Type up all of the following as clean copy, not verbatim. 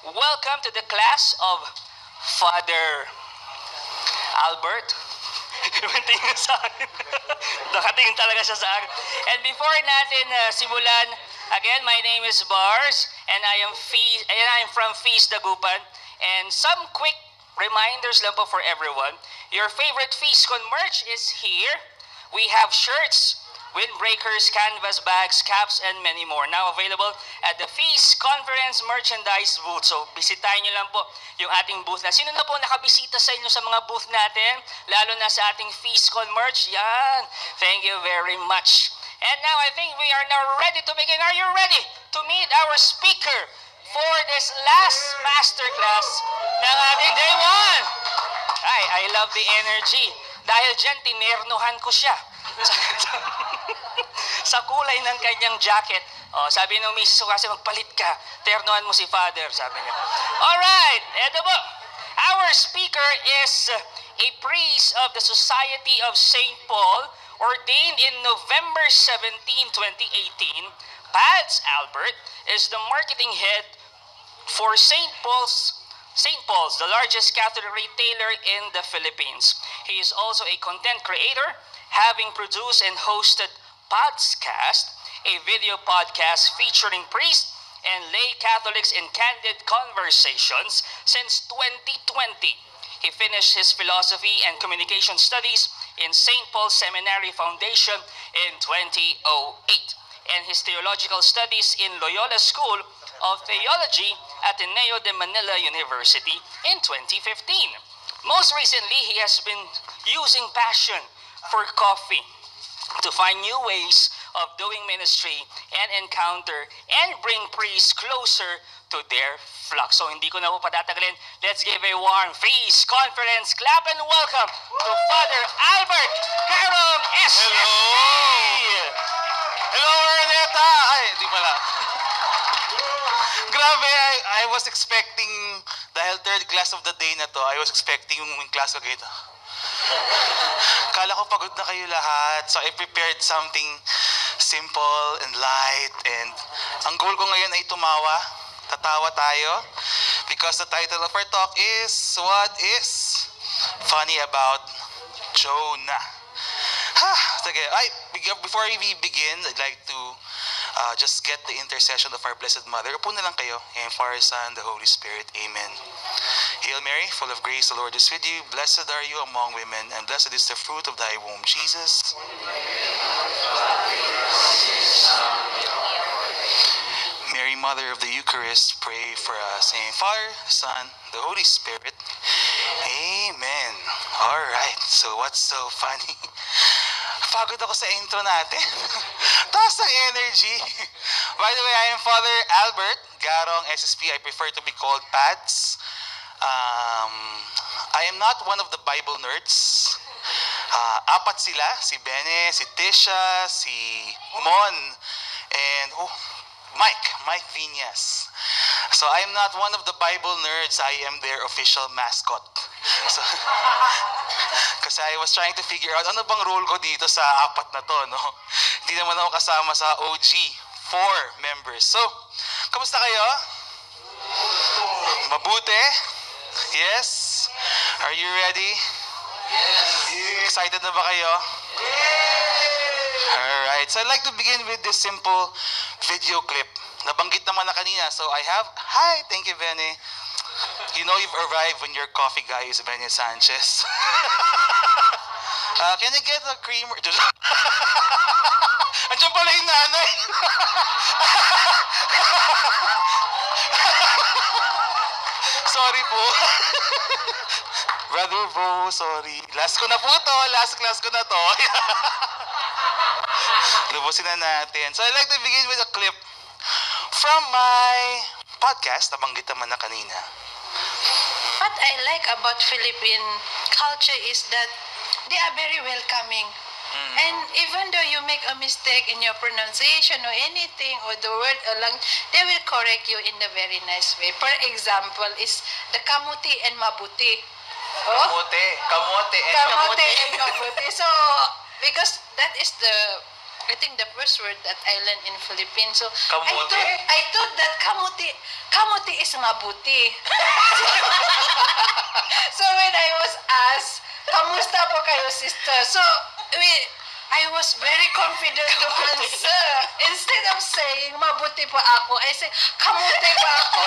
Welcome to the class of Father Albert. Tingin sa akin. Nakatingin talaga siya sa akin. And before natin simulan, again, my name is Bars, and I am from Feast Dagupan. And some quick reminders lang po for everyone. Your favorite FeastCon merch is here. We have shirts, windbreakers, canvas bags, caps, and many more. Now available at the Feast Conference Merchandise booth. So, bisitahin nyo lang po yung ating booth na. Sino na po nakabisita sa inyo sa mga booth natin? Lalo na sa ating FeastCon merch. Yan. Thank you very much. And now, I think we are now ready to begin. Are you ready to meet our speaker for this last masterclass ng ating day one? I love the energy. Dahil dyan, tinernuhan ko siya. Sa kulay ng kanyang jacket. Oh, sabi ng misis ko kasi magpalit ka. Ternuhan mo si Father, sabi niya. Alright, eto po. Our speaker is a priest of the Society of St. Paul, ordained in November 17, 2018. Pads Albert is the marketing head for St. Paul's, the largest Catholic retailer in the Philippines. He is also a content creator, having produced and hosted Podscast, a video podcast featuring priests and lay Catholics in candid conversations since 2020. He finished his philosophy and communication studies in St. Paul's Seminary Foundation in 2008 and his theological studies in Loyola School of Theology at Ateneo de Manila University in 2015. Most recently, he has been using passion for coffee to find new ways of doing ministry and encounter and bring priests closer to their flock. So hindi ko na po patatagalin. Let's give a warm Feast Conference clap and welcome to Father Albert Carom SSP! Hello! Hello, Erneta! Ay, di pala. Grabe, I was expecting, dahil third class of the day na to, I was expecting yung class ko ganito. Kala ko pagod na kayo lahat, so I prepared something simple and light, and ang goal ko ngayon ay tumawa, tatawa tayo, because the title of our talk is, What is Funny About Jonah? Sige, before we begin, I'd like to just get the intercession of our Blessed Mother. Upo na lang kayo. And for our Son, the Holy Spirit. Amen. Hail Mary, full of grace, the Lord is with you. Blessed are you among women, and blessed is the fruit of thy womb, Jesus. Mary, Mother of the Eucharist, pray for us. And Father, Son, the Holy Spirit. Amen. Alright, so what's so funny? Pagod ako sa intro natin. Taas ng energy. By the way, I am Father Albert Garong SSP. I prefer to be called Pads. I am not one of the Bible nerds. Apat sila, si Bene, si Tisha, si Mon, and Mike Viñas. So I am not one of the Bible nerds. I am their official mascot. So, kasi I was trying to figure out ano bang role ko dito sa apat na to, no? Hindi naman ako kasama sa OG 4 members. So, kamusta kayo? Mabuti? Yes? Are you ready? Yes. Excited na ba kayo? Yes. Alright, so I'd like to begin with this simple video clip. Nabanggit naman na kanina, so I have, hi, thank you, Benny. You know you've arrived when your coffee guy is Benny Sanchez. Can I get a creamer? Andiyan pala yung nanay. Sorry po. Brother Bo, sorry. Last ko na po to. Last class ko na to. Lubusin na natin. So I'd like to begin with a clip from my podcast. Nabanggit naman na kanina. What I like about Philippine culture is that they are very welcoming. And even though you make a mistake in your pronunciation or anything or the word lang, they will correct you in a very nice way. For example, is the kamuti and mabuti. Kamote and Kamote and mabuti. So, because that is the I think the first word that I learned in Philippines. So Kamote? I thought that kamuti is mabuti. So when I was asked, kamusta po kayo, sister? So I was very confident to answer. Instead of saying mabuti po ako, I say kamuti po ako.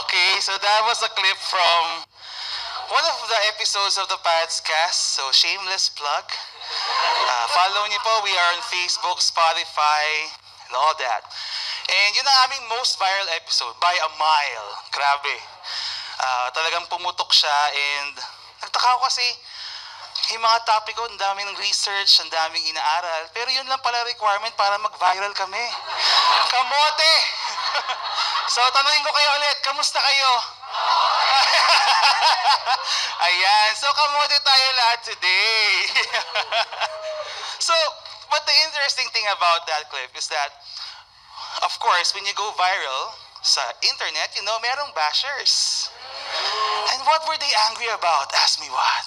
Okay, so that was a clip from one of the episodes of the Padscast. So, shameless plug. Follow niyo po. We are on Facebook, Spotify, and all that. And yun ang aming most viral episode, by a mile. Grabe. Talagang pumutok siya and nagtaka ako kasi yung mga topic ko, ang daming research, ang daming inaaral. Pero yun lang pala requirement para mag-viral kami. Kamote! So, tanungin ko kayo ulit, kamusta kayo? Ayan, so kamote tayo lahat today. So, but the interesting thing about that clip is that, of course, when you go viral sa internet, you know, merong bashers. And what were they angry about? Ask me what?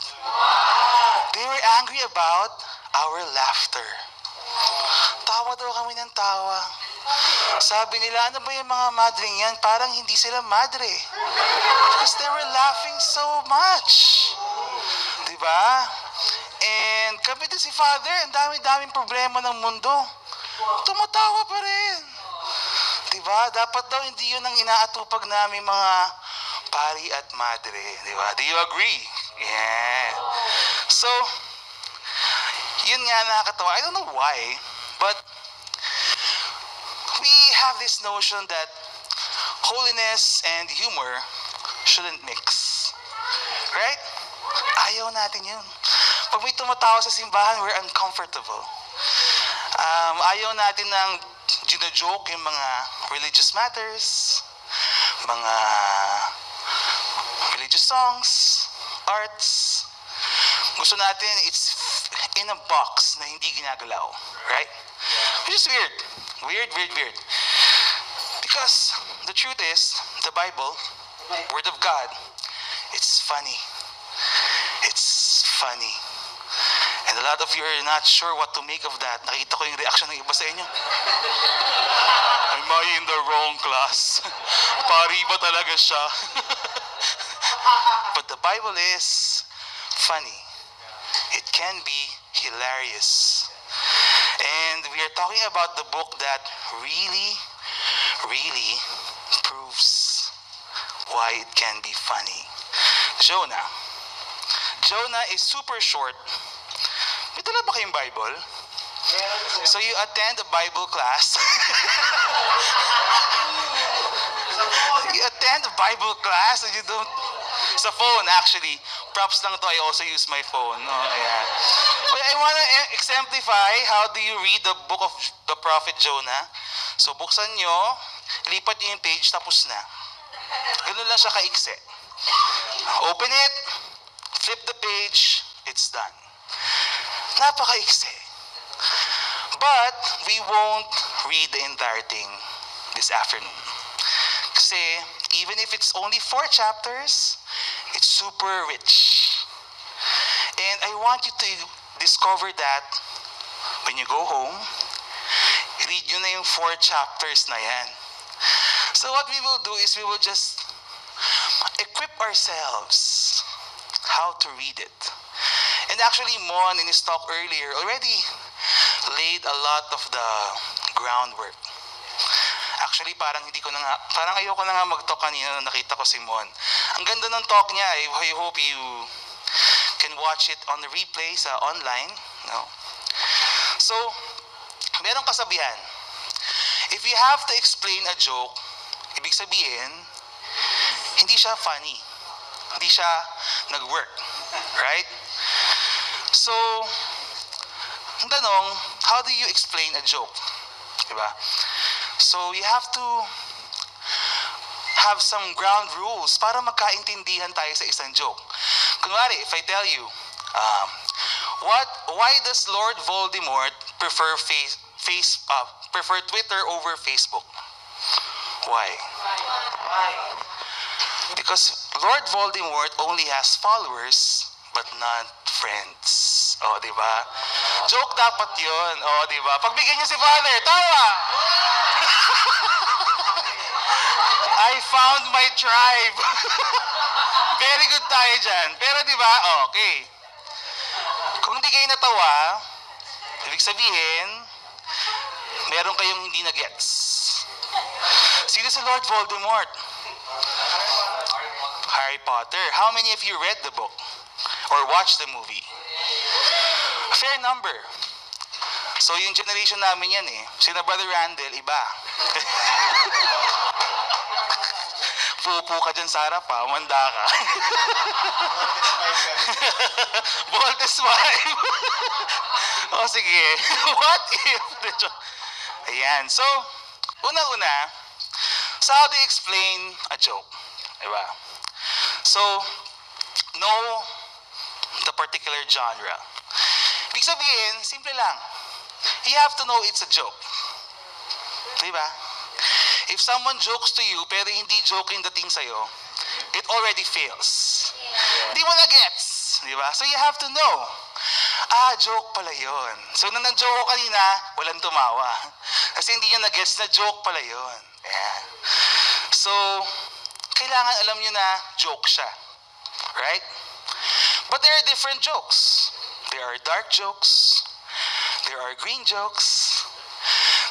They were angry about our laughter. Tawa daw kami ng tawa. Sabi nila, ano ba yung mga madring yan? Parang hindi sila madre. Because they were laughing so much. Diba? And kami din si Father, ang dami-daming problema ng mundo. Tumatawa pa rin. Diba? Dapat daw hindi yun ang inaatupag namin mga pari at madre. Diba? Do you agree? Yeah. So, yun nga nakakatawa. I don't know why, but we have this notion that holiness and humor shouldn't mix. Right? Ayaw natin yun. Pag may tumatawa sa simbahan, we're uncomfortable. Ayaw natin ng gino-joke yung mga religious matters, mga religious songs, arts. Gusto natin it's in a box na hindi ginagalaw. Right? Which is weird. Weird. Because the truth is, the Bible, Word of God, it's funny. It's funny. And a lot of you are not sure what to make of that. Nakita ko yung reaction ng iba sa inyo. Am I in the wrong class? Pari ba talaga siya? But the Bible is funny. It can be hilarious. And we are talking about the book that really proves why it can be funny. Jonah. Jonah is super short. May dala ba kayong Bible? So you attend a Bible class. You attend a Bible class and you don't... Sa phone, actually. Props lang to. I also use my phone. No, ayan. But I want to exemplify how do you read the book of the prophet Jonah. So buksan nyo, lipat nyo yung page, tapos na. Ganun lang siya kaiksi. Open it, flip the page, it's done. Napakaiksi. But we won't read the entire thing this afternoon. Kasi even if it's only 4 chapters, it's super rich. And I want you to discover that when you go home, read nyo na yung 4 chapters na yan. So what we will do is we will just equip ourselves how to read it. And actually, Mon in his talk earlier already laid a lot of the groundwork. Actually, parang ayoko na nga mag-talk kanina nung nakita ko si Mon. Ang ganda ng talk niya. I hope you can watch it on the replay sa online. No? So, merong kasabihan. If you have to explain a joke, ibig sabihin, hindi siya funny. Hindi siya nag-work. Right? So, ang tanong, how do you explain a joke? Diba? So, you have to have some ground rules para magkaintindihan tayo sa isang joke. Kunwari, if I tell you, why does Lord Voldemort prefer Twitter over Facebook? Why? Because Lord Voldemort only has followers but not friends. O, di ba? Joke dapat yun. O, di ba? Pagbigyan niyo si Father, tawa! I found my tribe. Very good tayo dyan. Pero di ba, okay. Kung di kayo natawa, ibig sabihin, meron kayong hindi na-gets. Sino si Lord Voldemort? Harry Potter. How many of you read the book? Or watched the movie? A fair number. So yung generation namin yan eh. Sina Brother Randall, iba. Pupo ka dyan sa harap ha, manda ka. Voltes 5. O sige, what if the joke? Ayan, so, unang-una, so how do you explain a joke? Diba? So, know the particular genre. Ibig sabihin, simple lang. You have to know it's a joke. Diba? If someone jokes to you, pero hindi joke yung dating sa'yo, it already fails. Di mo na gets. Diba? So you have to know. Joke pala yun. So nung nag-joke ko kanina, walang tumawa. Kasi hindi nyo na-gets na joke pala yun. Ayan. So, kailangan alam nyo na joke siya. Right? But there are different jokes. There are dark jokes. There are green jokes.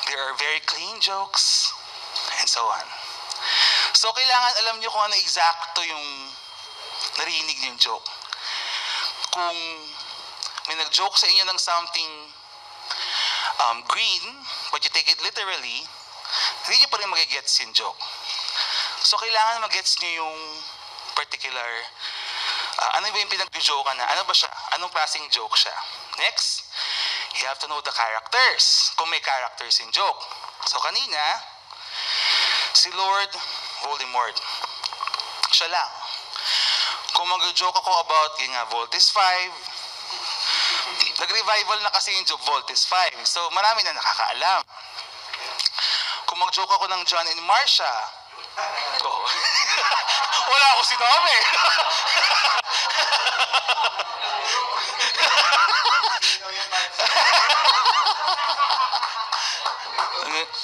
There are very clean jokes. And so on. So, kailangan alam nyo kung ano eksakto yung narinig nyo yung joke. Kung may nag-joke sa inyo ng something green, but you take it literally, hindi nyo pa rin magigets yung joke. So, kailangan mag-gets nyo yung particular, ano ba yung pinag-joke na? Ano ba siya? Anong klaseng joke siya? Next, you have to know the characters. Kung may characters yung joke. So, kanina, si Lord Voldemort. Siya lang. Kung mag-joke ako about yung Voltes 5, nag-revival na kasi yung Voltes 5. So, marami na nakakaalam. Kung mag-joke ako ng John and Marcia, wala ako sinabi.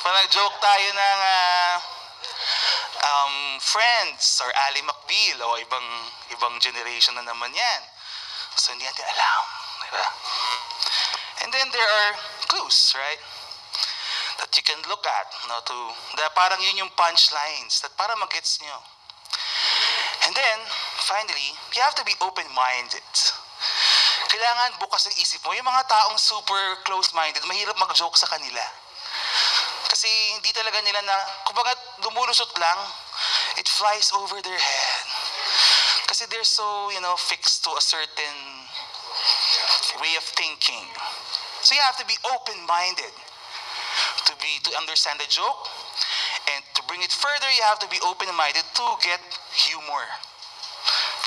Pag nag-joke tayo ng Friends or Ally McBeal o ibang generation na naman yan. So, hindi natin alam. Diba? And then there are clues, right? That you can look at, parang yun yung punchlines, that para mag-gets nyo. And then, finally, you have to be open-minded. Kailangan bukas ang isip mo. Yung mga taong super close-minded, mahirap mag-joke sa kanila. Kasi hindi talaga nila kumbaga lumulusot lang, it flies over their head. Kasi they're so, fixed to a certain way of thinking. So you have to be open-minded to understand the joke, and to bring it further, you have to be open-minded to get humor,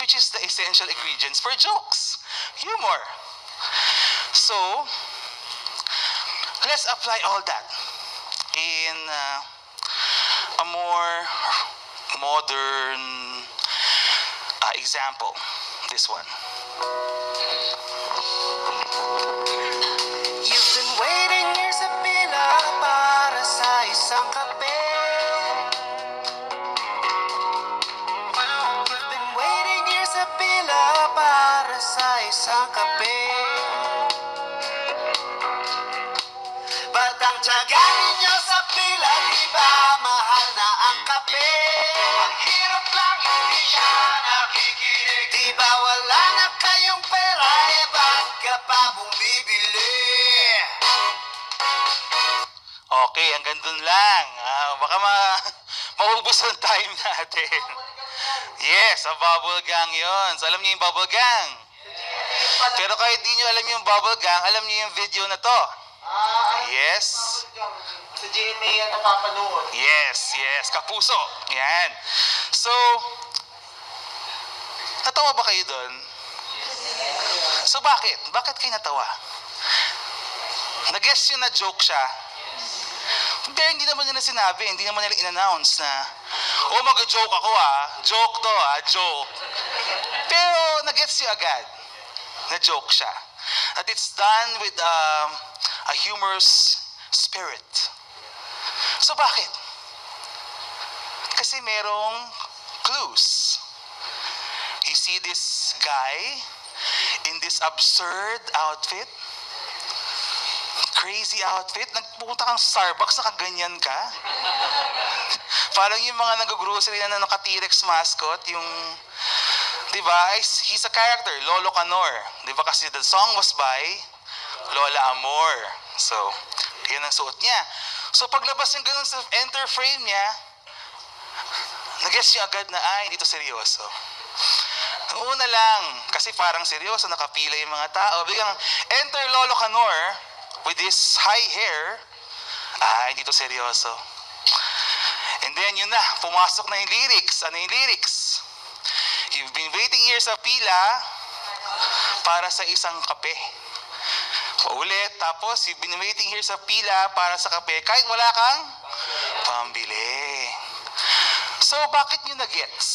which is the essential ingredients for jokes. Humor. So, let's apply all that in a more modern example. This one. You've been waiting years sa pila para sa isang kape. You've been waiting years sa pila para sa isang kape. Ba't ang tiyaga ninyo sa pila, di ba mahal na ang kape? Ang hirap lang, hindi siya nakikinig. Di ba wala na kayong pera, ba't ka pa bumibili? Okay, hanggang dun lang. Baka maubos ang time natin. Yes, ang bubble gang yun. So, alam niyo yung bubble gang? Pero kahit di nyo alam yung bubble gang, alam niyo yung video na to. Yes. Sa GMA yan napapanood. Yes. Kapuso. Yan. So, natawa ba kayo dun? So, bakit? Bakit kayo natawa? Nag-guess yun na joke siya. Pero hindi naman nila sinabi, hindi naman nila in-announce na, mag-joke ako joke to joke. Pero nag-gets you agad na joke siya. that it's done with a humorous spirit. So bakit? Kasi merong clues. You see this guy in this absurd outfit, crazy outfit, nagpupunta kang Starbucks, nakaganyan ka. Parang yung mga nag-grocery na naka-T-Rex mascot, yung, di ba, he's a character, Lolo Canor. Di ba kasi the song was by Lola Amor. So, yan ang suot niya. So, paglabas yung ganun sa enter frame niya, nag-guess niya agad na, ay, dito seryoso. Una lang, kasi parang seryoso, nakapila yung mga tao. Biglang, enter Lolo Canor with his high hair, ay, dito seryoso. And then, yun na, pumasok na yung lyrics. Ano yung lyrics? You've been waiting here sa pila para sa isang kape. Ulit, tapos, you've been waiting here sa pila para sa kape kahit wala kang pambili. So, bakit nyo na-gets?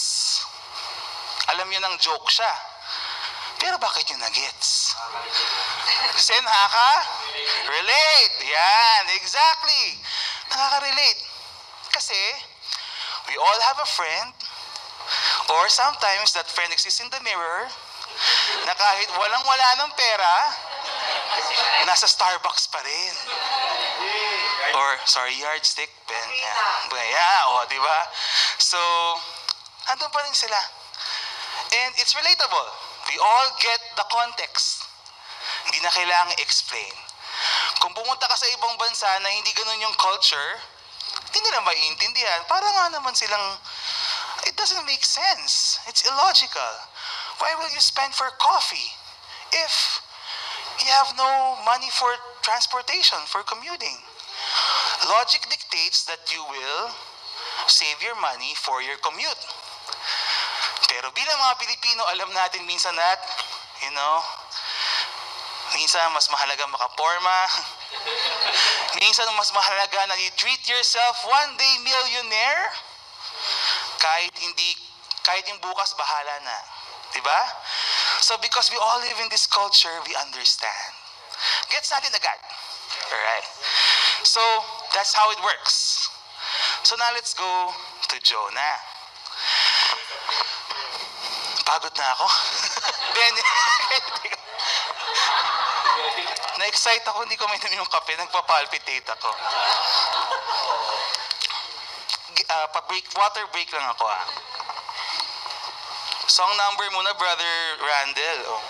Alam nyo ng joke siya. Pero bakit nyo na-gets? Senha ka? Relate. Yan, exactly. Nakaka-relate. Kasi, we all have a friend, or sometimes that friend exists in the mirror, na kahit walang-wala ng pera, nasa Starbucks pa rin. Or, sorry, yardstick, pen. Yeah, di ba? So, andun pa rin sila. And it's relatable. We all get the context. Hindi na kailangan explain. Kung pumunta ka sa ibang bansa na hindi ganun yung culture, hindi nila maiintindihan. Para nga naman silang, it doesn't make sense. It's illogical. Why will you spend for coffee if you have no money for transportation, for commuting? Logic dictates that you will save your money for your commute. Pero bilang mga Pilipino, alam natin minsan that, minsan mas mahalaga makaporma. Minsan mas mahalaga na you-treat yourself one day millionaire. Kahit yung bukas, bahala na. Diba? So because we all live in this culture, we understand. Gets natin agad. Alright? So, that's how it works. So now let's go to Jonah. Pagod na ako. Na-excite ako, hindi ko mainom yung kape, nagpapalpitate ako. Water break lang ako Song number muna, Brother Randall.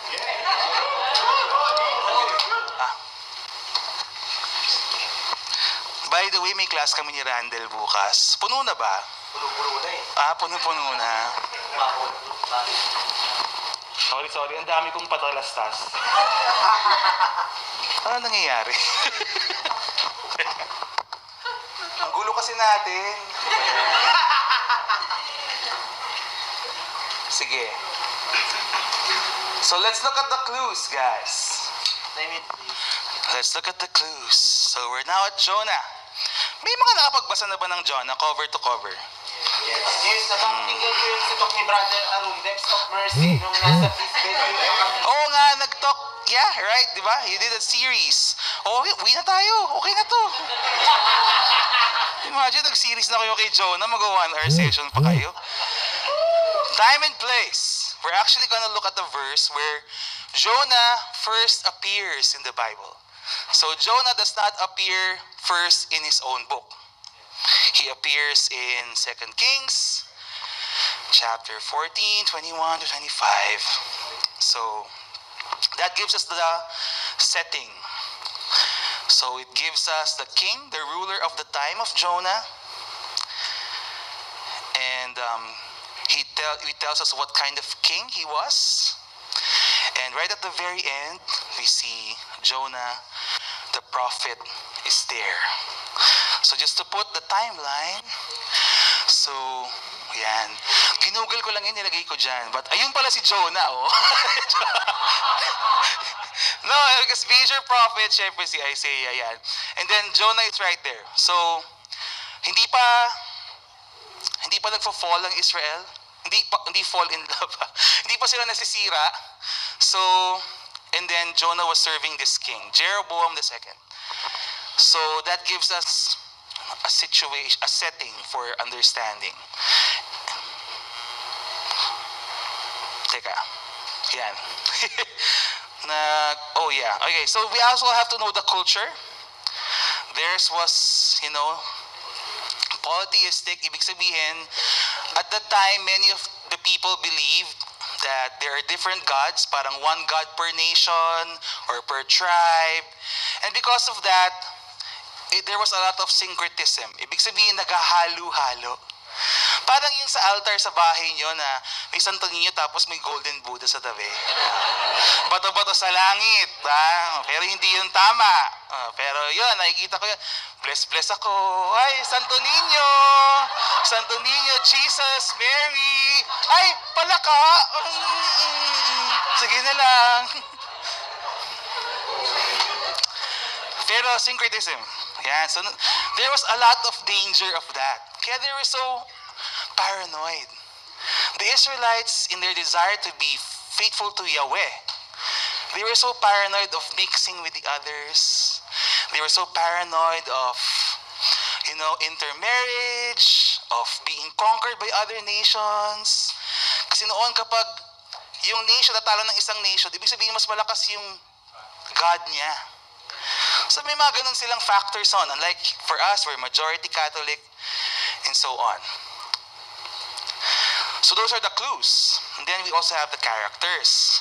By the way, may class kami ni Randall bukas. Puno na ba? Puno-puno na Puno-puno na. Sorry. Ang dami kong patalastas. Ano nangyayari? Ang gulo kasi natin. Sige. So let's look at the clues, guys. Let's look at the clues. So we're now at Jonah. May mga nakapagbasa na ba ng Jonah cover to cover? Yes, tingnan ko yung sa talk ni Brother Arun, Depths of Mercy, nung nasa Brisbane. Oo nga, nag-talk. Yeah, right, di ba? You did a series. Uwi na tayo. Okay na to. Imagine, nag-series na kayo kay Jonah, mag-1 hour session pa kayo. Time and place. We're actually gonna look at the verse where Jonah first appears in the Bible. So Jonah does not appear first in his own book. He appears in 2 Kings, chapter 14, 21 to 25. So that gives us the setting. So it gives us the king, the ruler of the time of Jonah. And he tells us what kind of king he was. And right at the very end, we see Jonah, the prophet, is there. So just to put the timeline, so, yan. Ginugol ko lang yun, nilagay ko dyan. But ayun pala si Jonah, No, because major prophet, syempre si Isaiah, yan. And then Jonah is right there. So, hindi pa nagfo-fall ang Israel. Hindi fall in love. Hindi pa sila nasisira. So, And then Jonah was serving this king, Jeroboam II. So that gives us a situation, a setting for understanding. Teka. Yan. Oh yeah. Okay, so we also have to know the culture. Theirs was, polytheistic. Ibig sabihin, at that time, many of the people believed that there are different gods, parang one god per nation or per tribe. And because of that, there was a lot of syncretism. Ibig sabihin, naghahalo-halo. Parang yung sa altar sa bahay nyo na may Santo Niño tapos may golden Buddha sa tabi. Bato-bato sa langit. Pero hindi yun tama. Pero yun, nakikita ko yun. Bless ako. Ay, Santo Niño! Santo Niño, Jesus, Mary. Ay, palaka! Sige na lang. Pero syncretism. Yeah, so there was a lot of danger of that. Kaya they were so paranoid. The Israelites, in their desire to be faithful to Yahweh, they were so paranoid of mixing with the others. They were so paranoid of, intermarriage, of being conquered by other nations. Kasi noon kapag yung nation natalo ng isang nation, ibig sabihin mas malakas yung God niya. So may mga ganun silang factors on. Unlike for us, we're majority Catholic, and so on. So those are the clues. And then we also have the characters.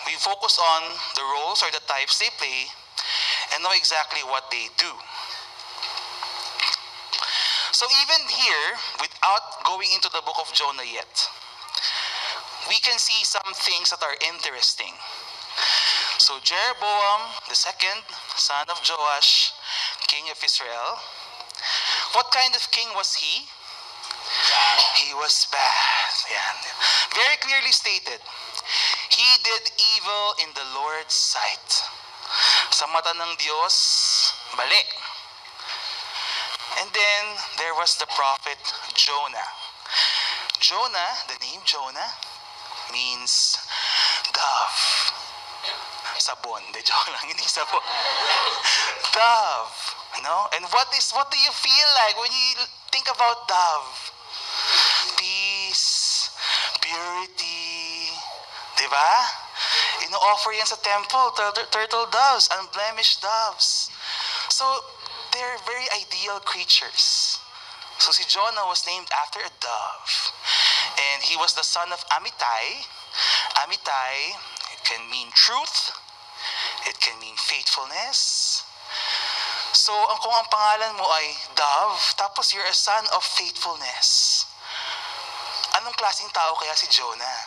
We focus on the roles or the types they play and know exactly what they do. So even here, without going into the book of Jonah yet, we can see some things that are interesting. So Jeroboam II, son of Joash, king of Israel, what kind of king was he? He was bad. Yan. Very clearly stated. He did evil in the Lord's sight. Sa mata ng Diyos, mali. And then, there was the prophet Jonah. Jonah, the name Jonah, means dove. Sabon. De joke lang, hindi sabon. Dove. And what do you feel like when you think about dove? Peace, purity, diba? Ino-offer yan sa temple, turtle doves, unblemished doves. So, they're very ideal creatures. So si Jonah was named after a dove. And he was the son of Amittai. Amittai can mean truth. It can mean faithfulness. So, kung ang pangalan mo ay dove, tapos you're a son of faithfulness. Anong klaseng tao kaya si Jonah?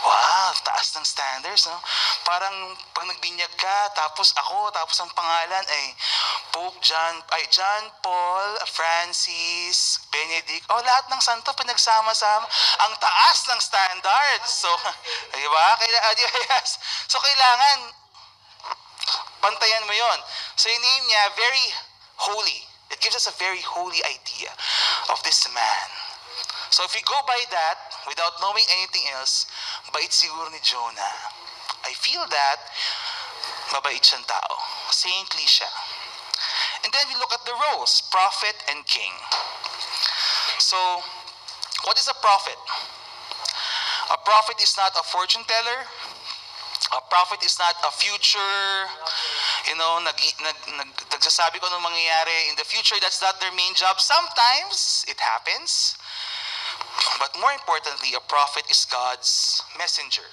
Wow, taas ng standards, no? Parang pag nagbinyag ka, tapos ang pangalan ay John Paul, Francis, Benedict, lahat ng santo pinagsama-sama. Ang taas ng standards. So, di ba? So, kailangan pantayan mo yon. So, yung name niya, very holy. It gives us a very holy idea of this man. So if we go by that, without knowing anything else, bait siguro ni Jonah. I feel that mabait siyang tao. Saintly siya. And then we look at the roles, prophet and king. So, what is a prophet? A prophet is not a fortune teller. A prophet is not a future, nagsasabi ko anong mangyayari in the future. That's not their main job. Sometimes it happens. But more importantly, a prophet is God's messenger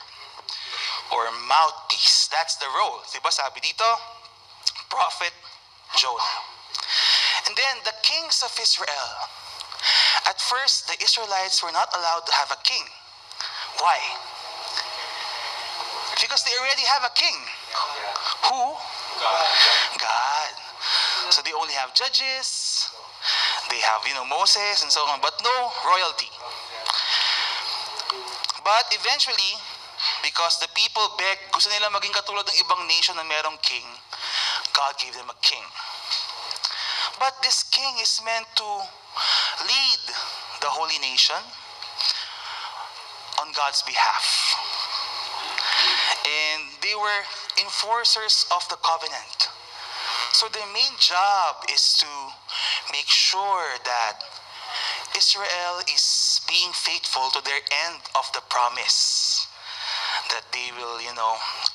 or mouthpiece. That's the role. Diba sabi dito? Prophet Jonah. And then the kings of Israel. At first, the Israelites were not allowed to have a king. Why? Because they already have a king. Who? God. So they only have judges. They have, Moses and so on, but no royalty. But eventually, because the people begged, gusto nila maging katulad ng ibang nation na merong king, God gave them a king. But this king is meant to lead the holy nation on God's behalf. And they were enforcers of the covenant. So their main job is to make sure that Israel is being faithful to their end of the promise. That they will,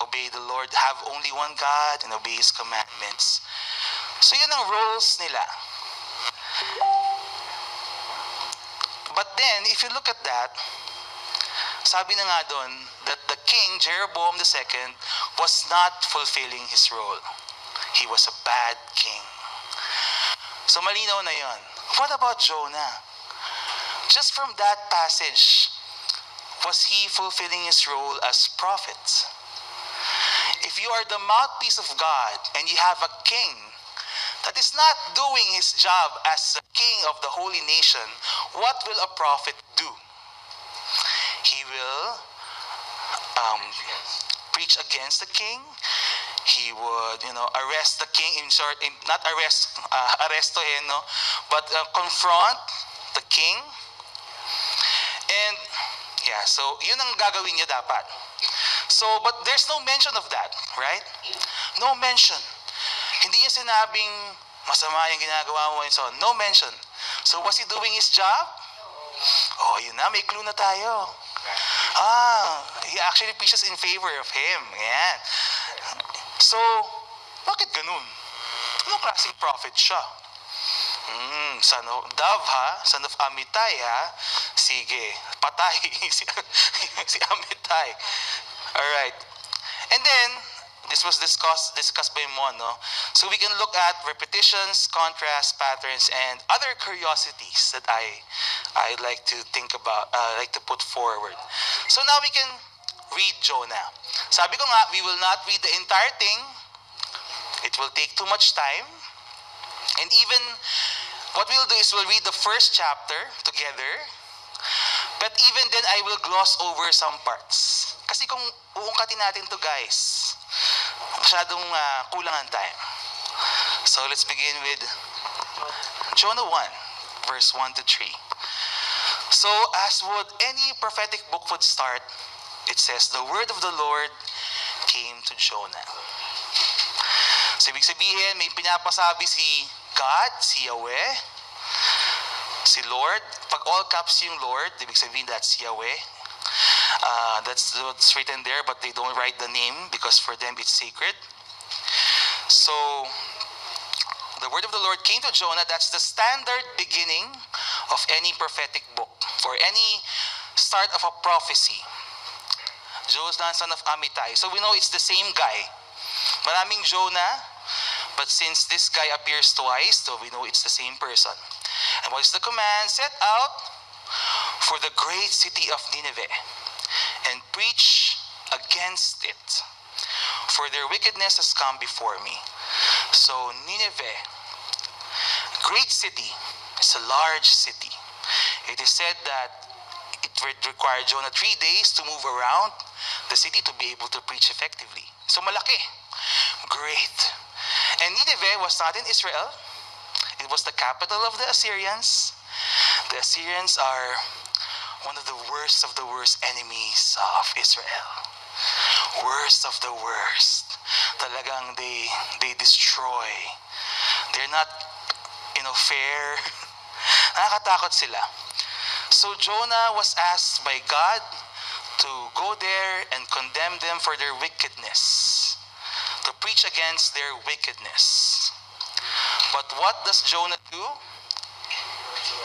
obey the Lord, have only one God, and obey His commandments. So yun ang roles nila. But then, if you look at that, sabi na nga doon that the king, Jeroboam II, was not fulfilling his role. He was a bad king. So malinaw na yon. What about Jonah? Just from that passage, was he fulfilling his role as prophet? If you are the mouthpiece of God and you have a king that is not doing his job as the king of the holy nation, what will a prophet do? He will preach against the king. He would, arrest the king, not arrest, arrestohin, no? But confront the king. And, so yun ang gagawin niya dapat. So, but there's no mention of that, right? No mention. Hindi niya sinabing masama yung ginagawa mo and so on. No mention. So, was he doing his job? Oh, yun na, may clue na tayo. He actually preaches in favor of him. Yan. So, bakit ganun? Anong klaseng prophet siya? Son of Dav, ha? Son of Amittai, ha? Sige, patay si Amittai. Alright. And then, this was discussed by Mon, no? So we can look at repetitions, contrasts, patterns, and other curiosities that I like to think about, like to put forward. So now we can read Jonah. Sabi ko nga, we will not read the entire thing. It will take too much time. And even, what we'll do is we'll read the first chapter together. But even then, I will gloss over some parts. Kasi kung uungkatin natin to, guys, masyadong kulang ang time. So let's begin with Jonah 1, verse 1 to 3. So as would any prophetic book would start, it says, the word of the Lord came to Jonah. So ibig sabihin, may pinapasabi si God, si Yahweh, si Lord. Pag all caps yung Lord, ibig sabihin that's Yahweh. That's what's written there, but they don't write the name because for them it's sacred. So, the word of the Lord came to Jonah. That's the standard beginning of any prophetic book, for any start of a prophecy. Jonah, son of Amittai. So we know it's the same guy. Maraming Jonah, but since this guy appears twice, so we know it's the same person. And what is the command? Set out for the great city of Nineveh and preach against it, for their wickedness has come before me. So Nineveh, great city, is a large city. It is said that it required Jonah 3 days to move around the city to be able to preach effectively. So malaki, great. And Nineveh was not in Israel. It was the capital of the Assyrians. The Assyrians are one of the worst enemies of Israel. Worst of the worst. Talagang they destroy. They're not, fair. Nakakatakot sila. So Jonah was asked by God to go there and condemn them for their wickedness, to preach against their wickedness. But what does Jonah do?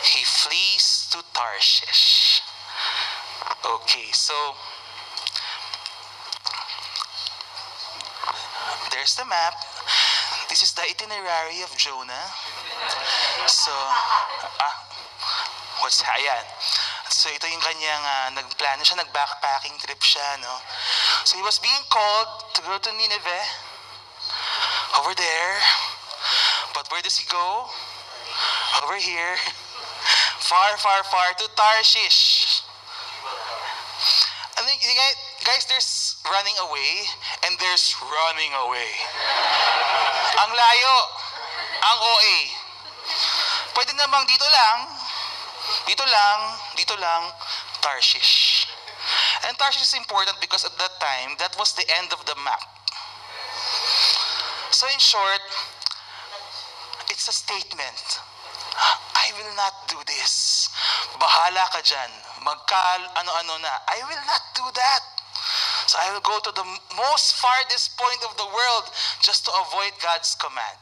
He flees to Tarshish. Okay, so there's the map. This is the itinerary of Jonah. So, ayan. So ito yung kanyang, nagplano siya, nag-backpacking trip siya, no? So he was being called to go to Nineveh, over there. But where does he go? Over here. Far, far, far to Tarshish. I think, guys, there's running away and there's running away. Ang layo, ang OA. Pwede namang dito lang, Tarshish. And Tarshish is important because at that time, that was the end of the map. So in short, it's a statement. I will not do this. Bahala ka dyan. Ano-ano na. I will not do that. So I will go to the most farthest point of the world just to avoid God's command.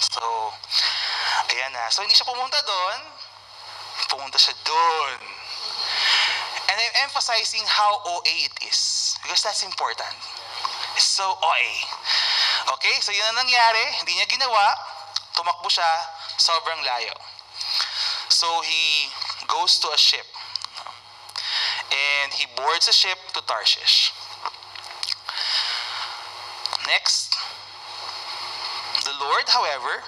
So, ayan na. So hindi siya pumunta doon. Pumunta siya doon. And I'm emphasizing how OA it is. Because that's important. It's so OA. Okay? So yun ang nangyari. Hindi niya ginawa. Tumakbo siya. Sobrang layo. So he goes to a ship. And he boards a ship to Tarshish. Next, the Lord, however,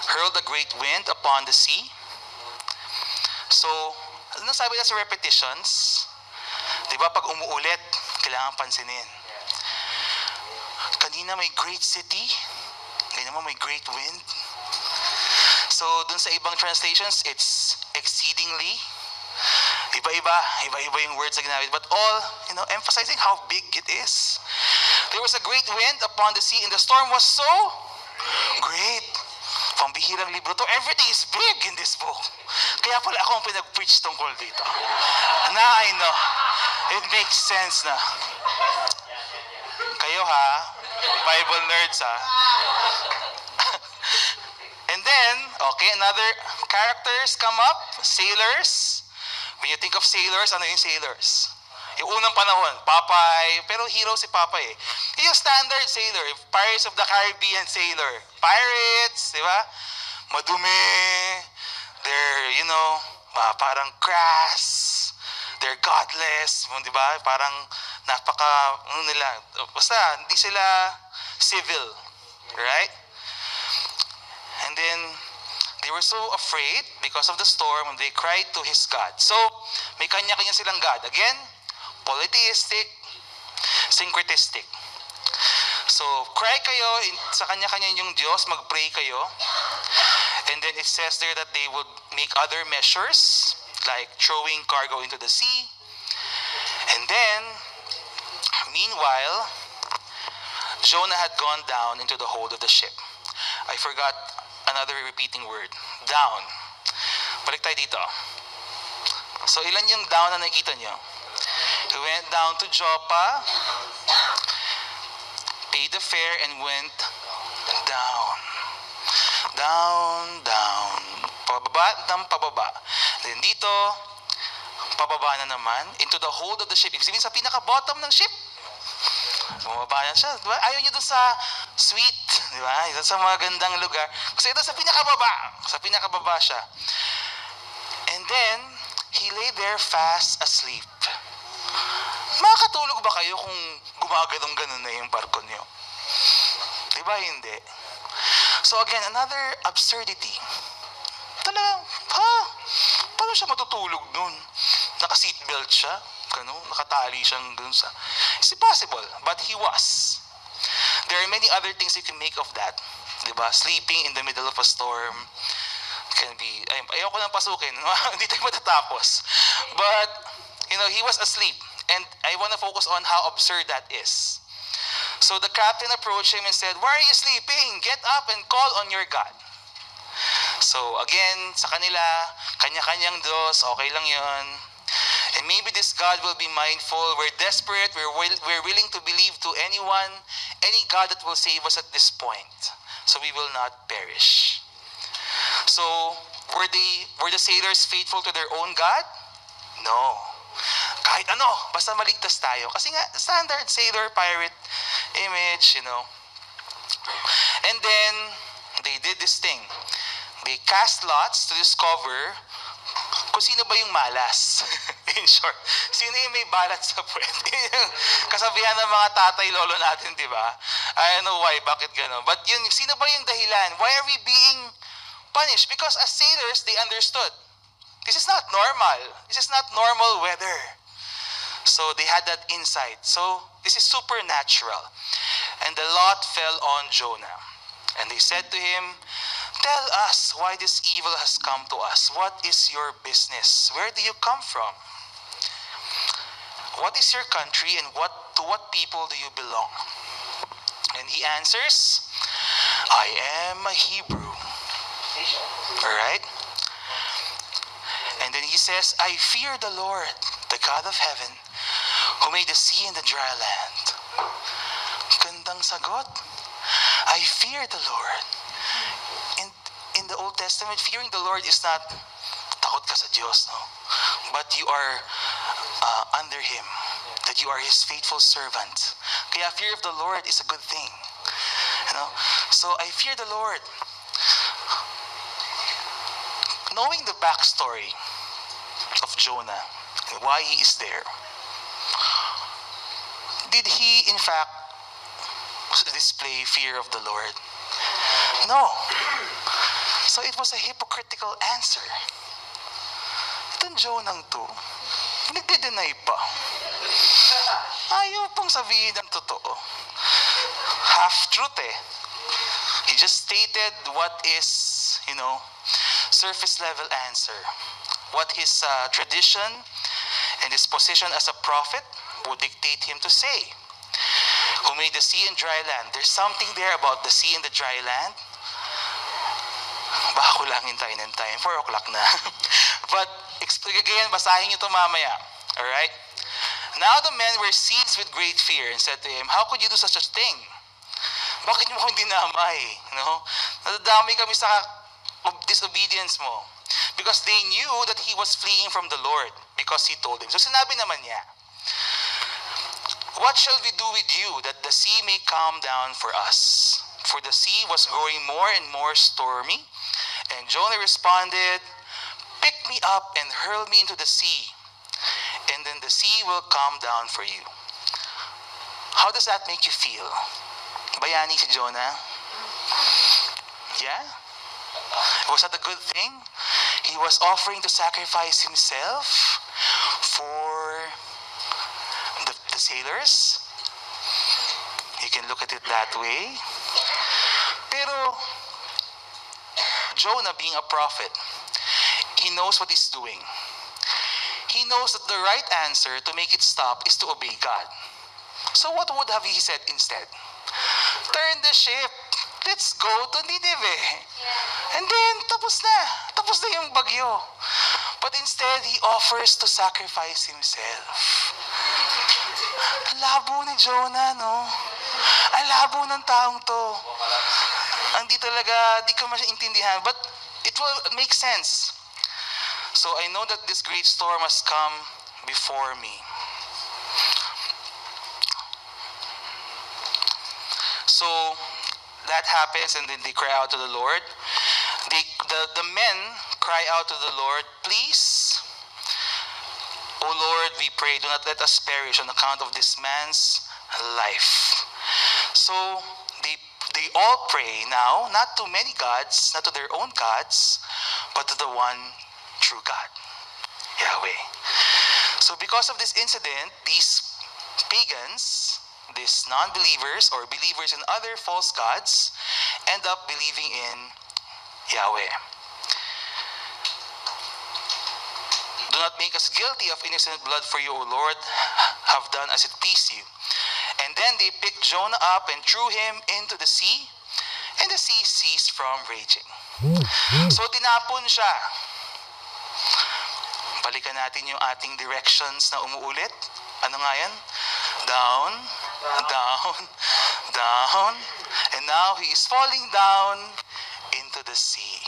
hurled a great wind upon the sea. So, ano sabi na sa repetitions? Diba pag umuulit, kailangan pansinin. Kanina may great city, ngayon naman may great wind. So, dun sa ibang translations, it's exceedingly. Iba-iba yung words na ginamit. But all, emphasizing how big it is. There was a great wind upon the sea and the storm was so great. Pambihirang libro to. Everything is big in this book. Kaya pala ako ang pinag-preach tungkol dito. Na, I know. It makes sense na. Kayo ha, Bible nerds ha. And then, okay, another characters come up, sailors. When you think of sailors, ano yung sailors? Yung unang panahon, Popeye, pero hero si Popeye. Yung standard sailor, Pirates of the Caribbean sailor. Pirates, di ba? Madumi, they're, parang crass, they're godless, di ba? Parang basta, hindi sila civil, right? And then, they were so afraid because of the storm and they cried to his God. So, may kanya-kanya silang God. Again, polytheistic, syncretistic. So, cry kayo sa kanya-kanya yung Diyos, mag-pray kayo. And then it says there that they would make other measures, like throwing cargo into the sea. And then, meanwhile, Jonah had gone down into the hold of the ship. I forgot another repeating word. Down. Balik tayo dito. So, ilan yung down na nakikita nyo? He went down to Joppa, paid the fare, and went down. Down, down. Pababa. Then dito, pababa na naman, into the hold of the ship. Ibig sabihin sa pinaka-bottom ng ship. Bumaba na siya. Diba? Ayaw niya doon sa sweet. Diba? Isa sa magandang lugar. Kasi doon sa pinakababa siya. And then, he lay there fast asleep. Makakatulog ba kayo kung gumaganong-ganon na yung barko niyo? Diba hindi? So again, another absurdity. Talagang, paano siya matutulog nun? Naka-seatbelt siya? Nakatali siyang dun sa... It's impossible, but he was. There are many other things you can make of that. Diba? Sleeping in the middle of a storm can be... Ayoko nang pasukin. Hindi tayo matatapos. But, he was asleep. And I want to focus on how absurd that is. So the captain approached him and said, "Why are you sleeping? Get up and call on your God." So again, sa kanila, kanya-kanyang Diyos, okay lang yun. And maybe this God will be mindful. We're desperate. We're willing to believe to anyone, any God that will save us at this point. So we will not perish. So were the sailors faithful to their own God? No. Kahit ano, basta maligtas tayo. Kasi nga, standard sailor, pirate image, And then, they did this thing. They cast lots to discover kung sino ba yung malas. In short, sino yung may balat sa puwet. Kasabihan ng mga tatay, lolo natin, di ba? I don't know why, bakit gano'n. But yun, sino ba yung dahilan? Why are we being punished? Because as sailors, they understood. This is not normal. This is not normal weather. So they had that insight. So this is supernatural. And the lot fell on Jonah. And they said to him, "Tell us why this evil has come to us. What is your business? Where do you come from?" what is your country and to what people do you belong? And he answers, I am a Hebrew. Alright? And then he says, I fear the Lord, the God of heaven, who made the sea and the dry land. Gandang sagot. I fear the Lord. In the Old Testament, fearing the Lord is not takot ka sa Diyos, no? But you are under Him, that you are His faithful servant. Kaya fear of the Lord is a good thing. You know? So I fear the Lord. Knowing the backstory of Jonah, and why he is there, did he in fact display fear of the Lord? No. So it was a hypocritical answer. Itong Jonah to, nagde-deny pa. Ayaw pang sabihin ang totoo. Half-truth eh. He just stated what is, surface level answer. What his tradition and his position as a prophet would dictate him to say. Who made the sea and dry land. There's something there about the sea and the dry land. Baka kulangin tayo ng time. 4 o'clock na. But, again, basahin nyo ito mamaya. Alright? Now the men were seized with great fear and said to him, how could you do such a thing? Bakit mo akong dinamay? Nadadamay kami sa disobedience mo. Because they knew that he was fleeing from the Lord because he told them. So sinabi naman niya, what shall we do with you that the sea may calm down for us? For the sea was growing more and more stormy. And Jonah responded, pick me up and hurl me into the sea, and then the sea will calm down for you. How does that make you feel? Bayani si Jonah? Yeah? Was that a good thing? He was offering to sacrifice himself for the sailors. You can look at it that way. Pero Jonah, being a prophet, he knows what he's doing. He knows that the right answer to make it stop is to obey God. So what would have he said instead? Turn the ship. Let's go to Nineveh. And then, tapos na. Tapos na yung bagyo. But instead, he offers to sacrifice himself. Ang labo ni Jonah, no? Ang labo ng taong to. Hindi talaga, di ko maintindihan. But it will make sense. So I know that this great storm has come before me. So that happens, and then they cry out to the Lord. The men cry out to the Lord, please, O Lord, we pray, do not let us perish on account of this man's life. So they all pray now, not to many gods, not to their own gods, but to the one true God, Yahweh. So because of this incident, these pagans, these non-believers or believers in other false gods, end up believing in Yahweh. Do not make us guilty of innocent blood, for you, O Lord, have done as it pleased you. And then they picked Jonah up and threw him into the sea, and the sea ceased from raging. So tinapon siya. Balikan natin yung ating directions na umuulit. Ano nga yan? Down, down, down. And now he is falling down into the sea.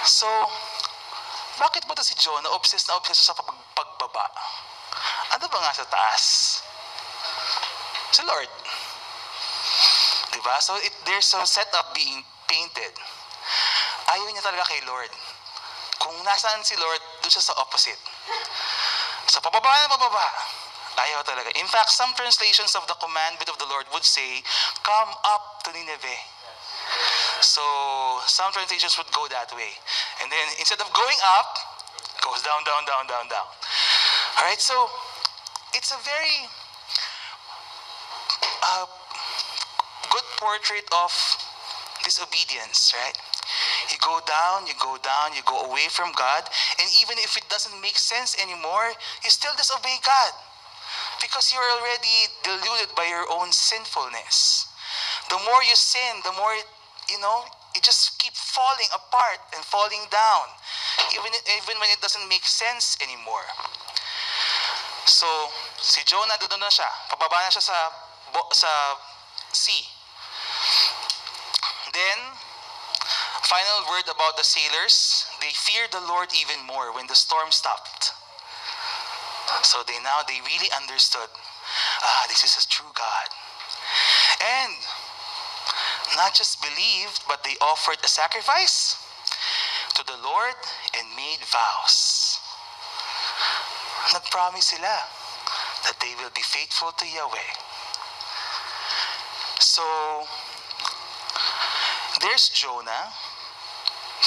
So, bakit ba si Jonah obsessed na obsessed sa pagbaba? Ano ba nga sa taas? Si Lord. Diba? So there's some setup being painted. Ayaw niya talaga kay Lord. Kung nasaan si Lord, doon siya sa opposite. Sa pababa na pababa. Ayaw talaga. In fact, some translations of the commandment of the Lord would say, come up to Nineveh. So some translations would go that way. And then instead of going up, goes down, down, down, down, down. Alright, so it's a very good portrait of disobedience, right? You go down, you go down, you go away from God, and even if it doesn't make sense anymore, you still disobey God because you're already deluded by your own sinfulness. The more you sin, the more, you just keep falling apart and falling down, even when it doesn't make sense anymore. So, si Jonah, doon na siya. Pababa na siya sa sea. Then, final word about the sailors, they feared the Lord even more when the storm stopped. So they really understood, this is a true God. And not just believed, but they offered a sacrifice to the Lord and made vows. Nag-promise sila that they will be faithful to Yahweh. So, there's Jonah,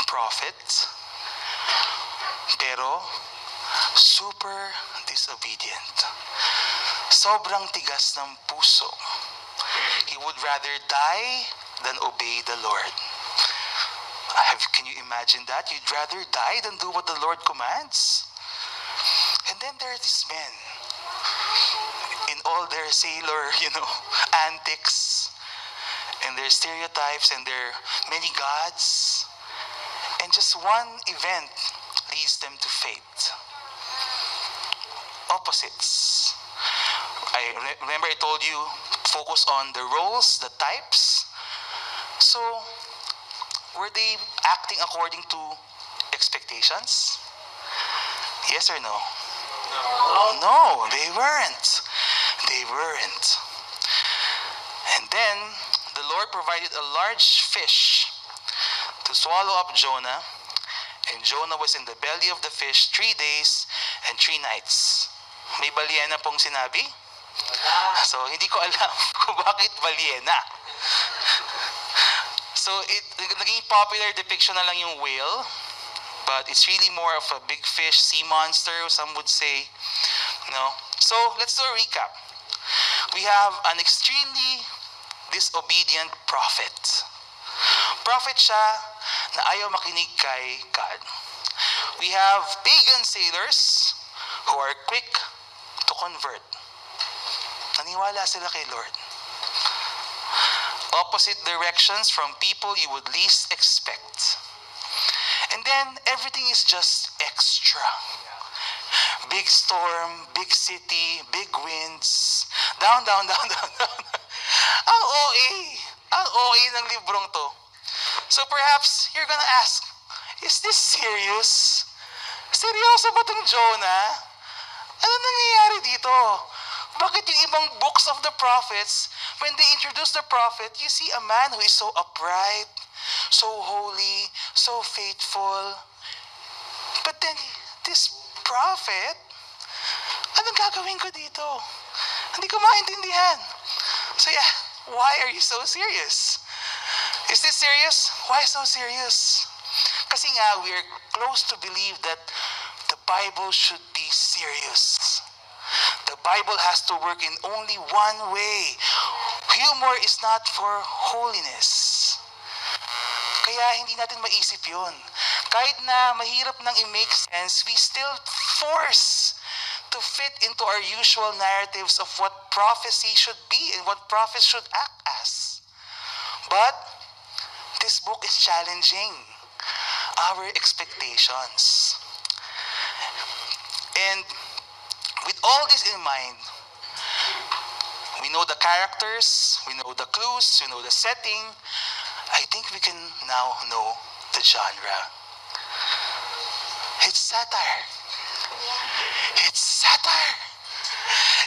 prophet, pero super disobedient. Sobrang tigas ng puso. He would rather die than obey the Lord. Can you imagine that? You'd rather die than do what the Lord commands? And then there are these men in all their sailor, antics and their stereotypes and their many gods. And just one event leads them to fate. Opposites. Remember I told you, focus on the roles, the types. So, were they acting according to expectations? Yes or no? No, they weren't. They weren't. And then, the Lord provided a large fish to swallow up Jonah, and Jonah was in the belly of the fish 3 days and 3 nights. May balyena pong sinabi? So, hindi ko alam kung bakit balyena. So, naging popular depiction na lang yung whale, but it's really more of a big fish, sea monster, some would say. So, let's do a recap. We have an extremely disobedient prophet. Prophet siya na ayaw makinig kay God. We have pagan sailors who are quick to convert. Naniwala sila kay Lord. Opposite directions from people you would least expect. And then, everything is just extra. Big storm, big city, big winds, down, down, down, down, down. Ang OA ng librong to. So perhaps, you're gonna ask, is this serious? Seryoso ba itong Jonah? Ano nangyayari dito? Bakit yung ibang books of the prophets, when they introduce the prophet, you see a man who is so upright, so holy, so faithful. But then, this prophet, anong gagawin ko dito? Hindi ko maintindihan. So yeah, why are you so serious? Is this serious? Why so serious? Kasi nga, we are close to believe that the Bible should be serious. The Bible has to work in only one way. Humor is not for holiness. Kaya hindi natin maisip yun. Kahit na mahirap nang i-make sense, we still force to fit into our usual narratives of what prophecy should be and what prophets should act as. But this book is challenging our expectations. And with all this in mind, we know the characters, we know the clues, we know the setting. I think we can now know the genre. It's satire. It's satire.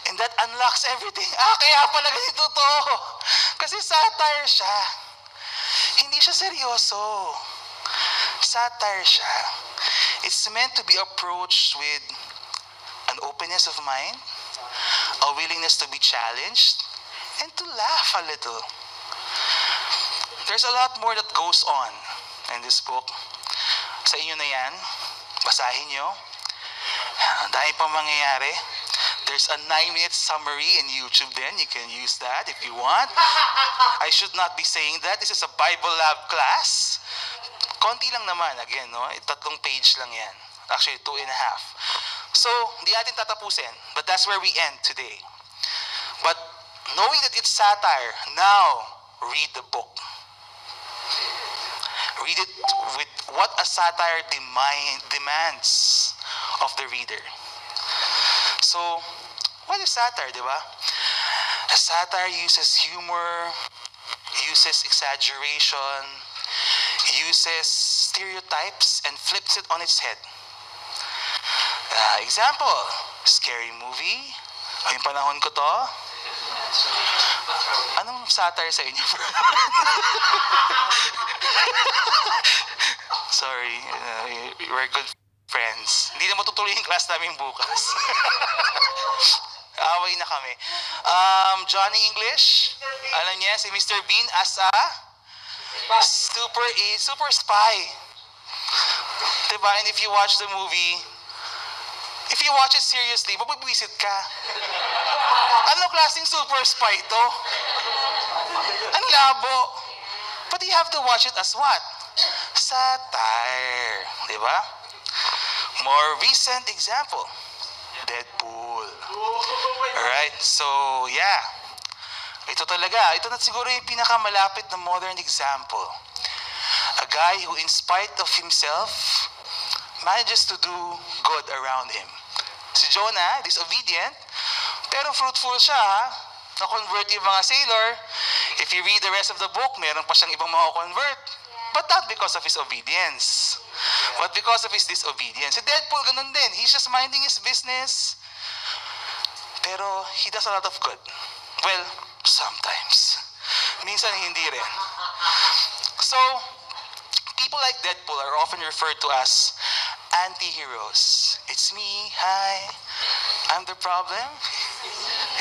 And that unlocks everything. Kaya pala ganito to. Kasi satire siya. Hindi siya seryoso. Satire siya. It's meant to be approached with an openness of mind, a willingness to be challenged, and to laugh a little. There's a lot more that goes on in this book. Sa inyo na yan, basahin nyo. Dahil pang mangyayari. There's a 9-minute summary in YouTube then. You can use that if you want. I should not be saying that. This is a Bible Lab class. konti lang naman, again, no? 3 page lang yan. Actually, 2.5. So, hindi natin tatapusin. But that's where we end today. But knowing that it's satire, now read the book. Read it with what a satire demands of the reader. So, what is satire, di ba? A satire uses humor, uses exaggeration, uses stereotypes, and flips it on its head. Example, scary movie. Yung panahon ko to. Anong satire sa inyo? Sorry, we're good friends. Hindi na matutuloy yung class namin bukas. Away na kami. Johnny English, alam niya, si Mr. Bean as a super spy. Diba? And if you watch the movie, if you watch it seriously, mabibwisit ka. Ano klaseng super spy to? Ang labo. But you have to watch it as what? Satire. Diba? More recent example, Deadpool. Alright, so yeah. Ito talaga, ito na siguro yung pinakamalapit na modern example. A guy who in spite of himself manages to do good around him. Si Jonah, disobedient, pero fruitful siya, ha? Na-convert yung mga sailor. If you read the rest of the book, meron pa siyang ibang convert. But not because of his obedience, but because of his disobedience. Si Deadpool, ganun din. He's just minding his business, pero he does a lot of good. Well, sometimes. Minsan hindi rin. So, people like Deadpool are often referred to as anti-heroes. It's me, hi, I'm the problem.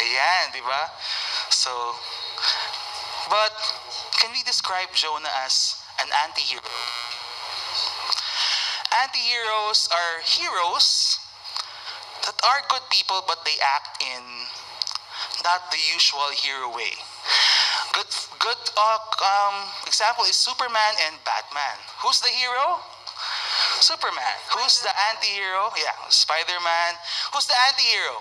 Ayan, di ba? So, but can we describe Jonah as an anti-hero? Anti-heroes are heroes that are good people but they act in not the usual hero way. Good example is Superman and Batman. Who's the hero? Superman. Who's the anti-hero? Yeah, Spider-Man. Who's the anti-hero?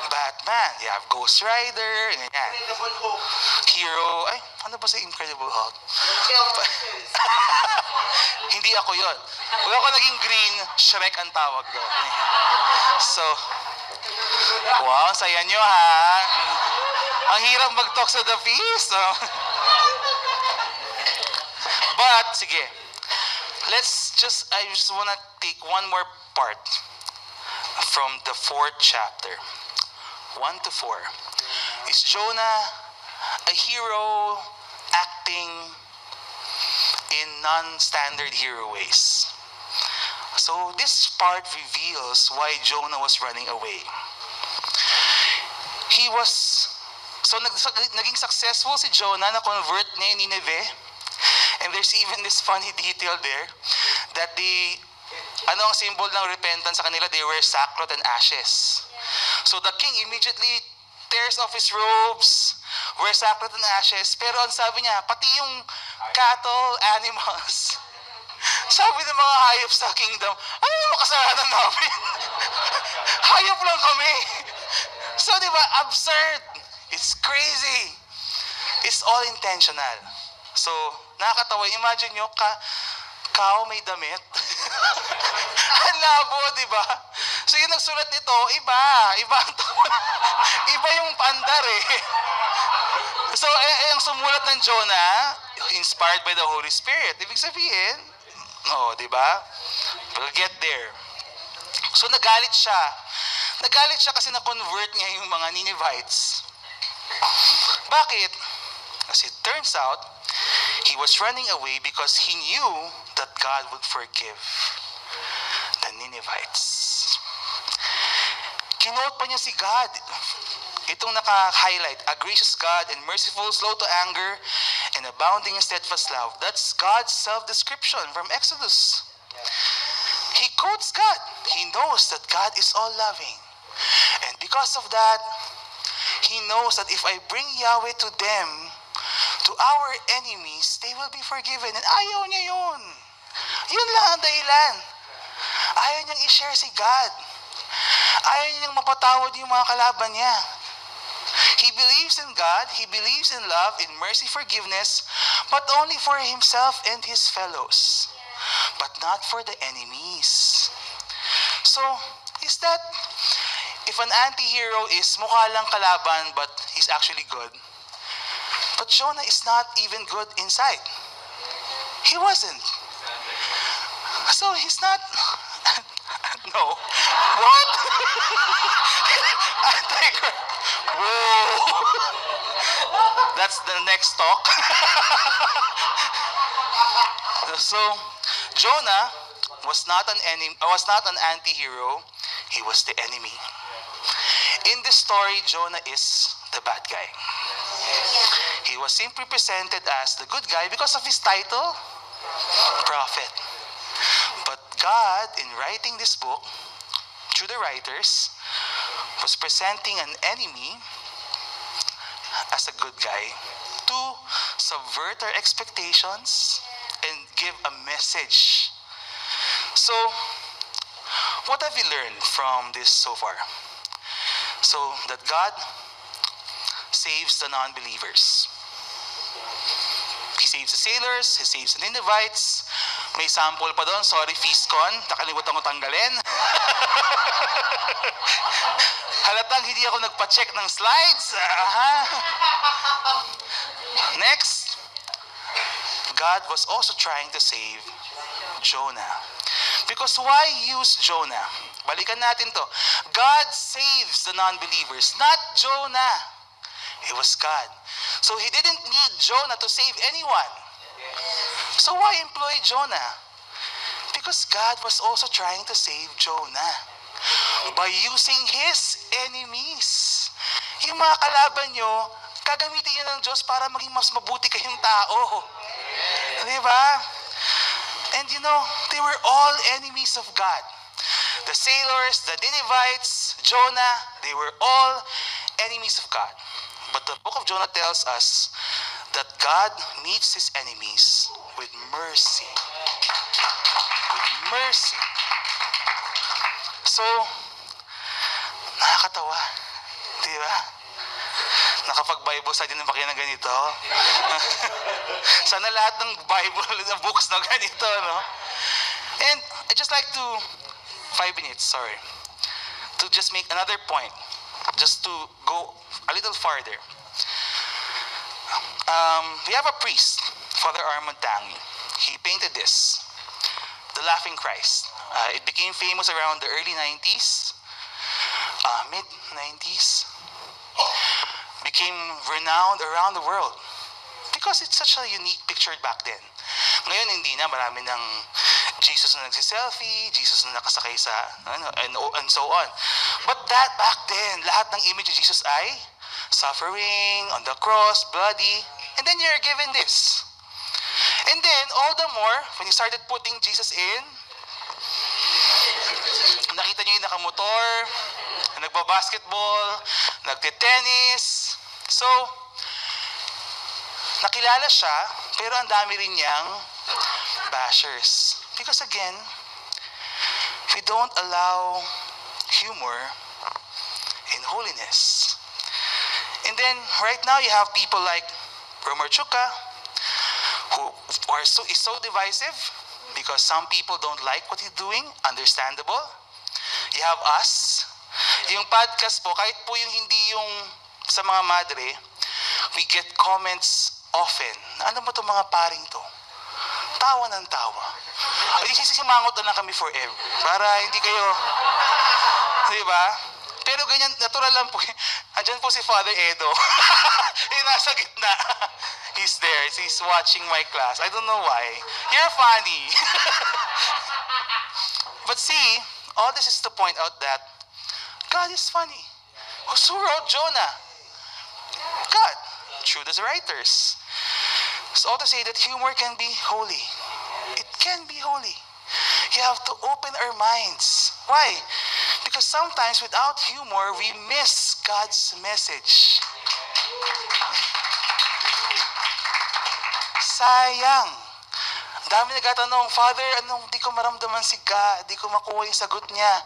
Batman. You have Ghost Rider. Ganyan. Hero. Ay, ano ba sa Incredible Hulk? Hindi ako yon. Huwag ako naging green, Shrek ang tawag doon. So, wow, saya nyo ha. Ang hirap mag-talk sa the feast. No? But, sige. I just wanna take one more part from the 4th chapter. 1 to 4. Is Jonah a hero acting in non-standard hero ways? So this part reveals why Jonah was running away. Naging successful si Jonah na convert niya yung Nineveh. And there's even this funny detail there that ano ang symbol ng repentance sa kanila? They wear sackcloth and ashes. So the king immediately tears off his robes, wears sackcloth and ashes, pero ang sabi niya, pati yung cattle, animals, sabi ng mga hayop sa kingdom, ano yung kasalanan namin? Hayop lang kami. So di ba, absurd. It's crazy. It's all intentional. So, nakakatawa. Imagine nyo, cow may damit. Ang labo, di ba? So, yung nagsulat nito, iba yung pandar eh. So, ang sumulat ng Jonah, inspired by the Holy Spirit. Ibig sabihin, di ba? We'll get there. So, nagalit siya. Nagalit siya kasi na-convert niya yung mga Ninevites. Bakit? As it turns out, he was running away because he knew that God would forgive the Ninevites. Kinote pa niya si God. Itong naka-highlight, a gracious God and merciful, slow to anger, and abounding in steadfast love. That's God's self-description from Exodus. He quotes God. He knows that God is all-loving. And because of that, he knows that if I bring Yahweh to them, to our enemies, they will be forgiven. And ayaw niya yun. Yun lang ang dahilan. Ayaw niyang i-share si God. Ayaw niyang mapatawad yung mga kalaban niya. He believes in God, he believes in love, in mercy, forgiveness, but only for himself and his fellows, but not for the enemies. So, is that if an anti-hero is mukha lang kalaban but he's actually good? But Jonah is not even good inside. He wasn't. So he's not. No. What? Whoa. That's the next talk. So Jonah was not an enemy. Was not an anti-hero. He was the enemy. In this story, Jonah is the bad guy. He was simply presented as the good guy because of his title, prophet. But God, in writing this book, through the writers, was presenting an enemy as a good guy to subvert our expectations and give a message. So, what have we learned from this so far? So, that God saves the non-believers. He saves the sailors, he saves the Ninevites. May sample pa doon, sorry Fiscon, nakalimutan ko tanggalin. Halatang hindi ako nagpa-check ng slides. Next, God was also trying to save Jonah. Because why use Jonah? Balikan natin to. God saves the non-believers, not Jonah. It was God. So he didn't need Jonah to save anyone. So why employ Jonah? Because God was also trying to save Jonah by using his enemies. Yung mga kalaban nyo, gagamitin nyo ng Diyos para maging mas mabuti kayong tao. Diba? And you know, they were all enemies of God. The sailors, the Ninevites, Jonah, they were all enemies of God. But the book of Jonah tells us that God meets his enemies with mercy. With mercy. So, nakakatawa. Di ba? Nakapag-Bible study na ba kayo ng ganito? Sana lahat ng Bible, ng books na ganito, no? And I just like to, 5 minutes, sorry, to just make another point, just to go a little farther. We have a priest, Father Armand Tangi. He painted this, the Laughing Christ. It became famous around the early 90s, mid-90s. Became renowned around the world because it's such a unique picture back then. Ngayon, hindi na. Marami ng Jesus na nagsiselfie, Jesus na nakasakay sa, and so on. But that back then, lahat ng image of Jesus ay suffering, on the cross, bloody, and then you're given this. And then, all the more, when you started putting Jesus in, nakita niyo yung nakamotor, nagbabasketball, nagte-tennis. So, nakilala siya, pero ang dami rin niyang bashers. Because again, we don't allow humor in holiness. And then, right now, you have people like Romer Chuka, who is so divisive because some people don't like what he's doing. Understandable. You have us. Yung podcast po, kahit po yung hindi yung sa mga madre, we get comments often. Ano ba itong mga paring to? Tawa ng tawa. Ay, sisimangot na lang kami forever. Para hindi kayo, di ba? Pero ganyan, natural lang po. Andyan po si Father Edo. Yung nasa gitna. He's there. He's watching my class. I don't know why. You're funny. But see, all this is to point out that God is funny. Who wrote Jonah? God, through the writers. It's all to say that humor can be holy. It can be holy. You have to open our minds. Why? Because sometimes without humor, we miss God's message. Sayang. Dami nagtatanong, Father, anong di ko maramdaman si God? Di ko makuha yung sagot niya.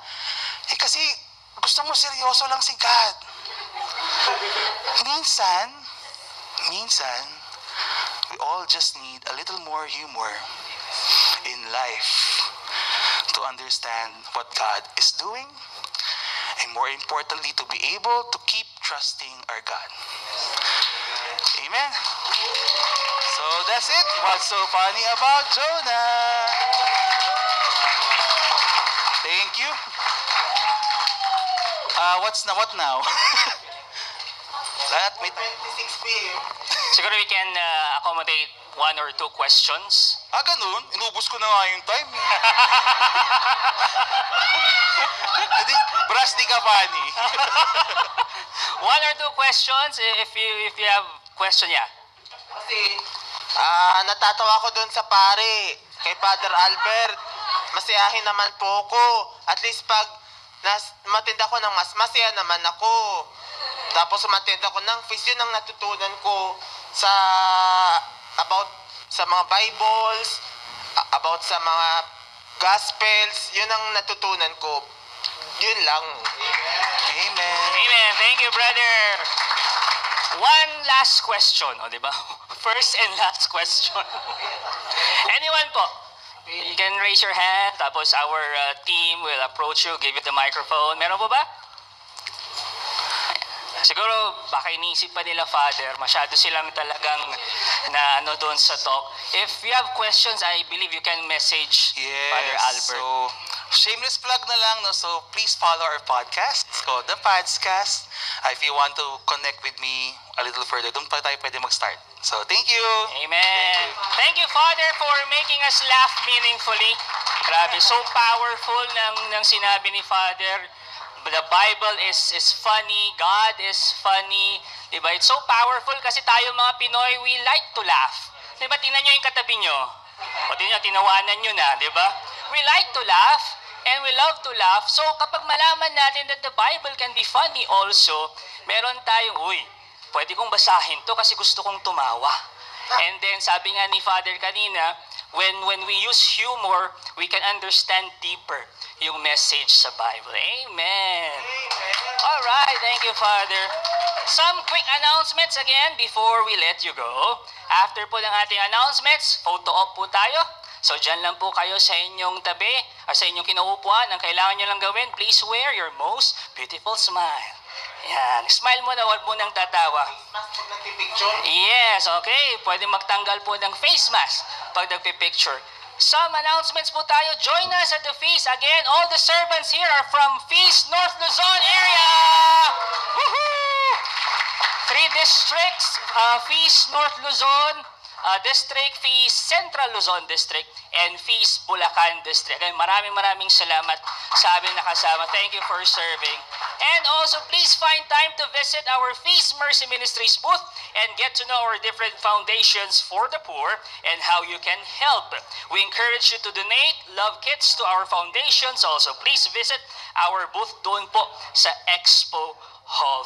Eh kasi, gusto mo seryoso lang si God. Minsan, we all just need a little more humor in life to understand what God is doing, and more importantly, to be able to keep trusting our God. Amen. So that's it. What's so funny about Jonah? Thank you. What now? That may 26 p.m. Siguro we can accommodate 1 or 2 questions. ganun. Inubos ko na nga yung time. Hindi, Bras, di ka funny. 1 or 2 questions if you have question, yeah. Kasi, natatawa ko doon sa pare, kay Father Albert. Masiyahin naman po ako. At least pag matinda ko ng masaya naman ako. Tapos matinda ko ng feast, yun ang natutunan ko about sa mga Bibles, about sa mga Gospels, yun ang natutunan ko. Yun lang. Amen. Amen. Thank you, brother. One last question, o di ba? First and last question. Anyone po? You can raise your hand, tapos our team will approach you, give you the microphone. Meron po ba? Siguro, baka iniisip pa nila, Father, masyado silang talagang na ano doon sa talk. If you have questions, I believe you can message Father Albert. So, shameless plug na lang, no? So, please follow our podcast. It's called The Padscast. If you want to connect with me a little further, doon pa tayo pwede mag-start. So, thank you. Amen. Thank you, Father, for making us laugh meaningfully. Grabe, so powerful ng sinabi ni Father. The Bible is funny, God is funny. Diba? It's so powerful kasi tayo mga Pinoy, we like to laugh. Diba? Tingnan nyo yung katabi nyo. O tingnan nyo, tinawanan nyo na. Diba? We like to laugh and we love to laugh. So kapag malaman natin that the Bible can be funny also, meron tayong, pwede kong basahin to kasi gusto kong tumawa. And then sabi nga ni Father kanina, when we use humor, we can understand deeper yung message sa Bible. Amen. All right, thank you, Father. Some quick announcements again before we let you go. After po ng ating announcements, photo op po tayo. So dyan lang po kayo sa inyong tabi, sa inyong kinaupuan. Ang kailangan nyo lang gawin, please wear your most beautiful smile. Yan. Smile mo na, huwag mo nang tatawa. Pag nagpipicture, Yes, okay. Pwede magtanggal po ng face mask pag nagpipicture. Some announcements po tayo. Join us at the feast. Again, all the servants here are from Feast North Luzon area. Woohoo! 3 districts, Feast North Luzon District, Feast Central Luzon District, and Feast Bulacan District. Again, maraming salamat sa aming nakasama. Thank you for serving. And also, please find time to visit our Feast Mercy Ministries booth and get to know our different foundations for the poor and how you can help. We encourage you to donate love kits to our foundations. Also, please visit our booth doon po sa Expo Hall.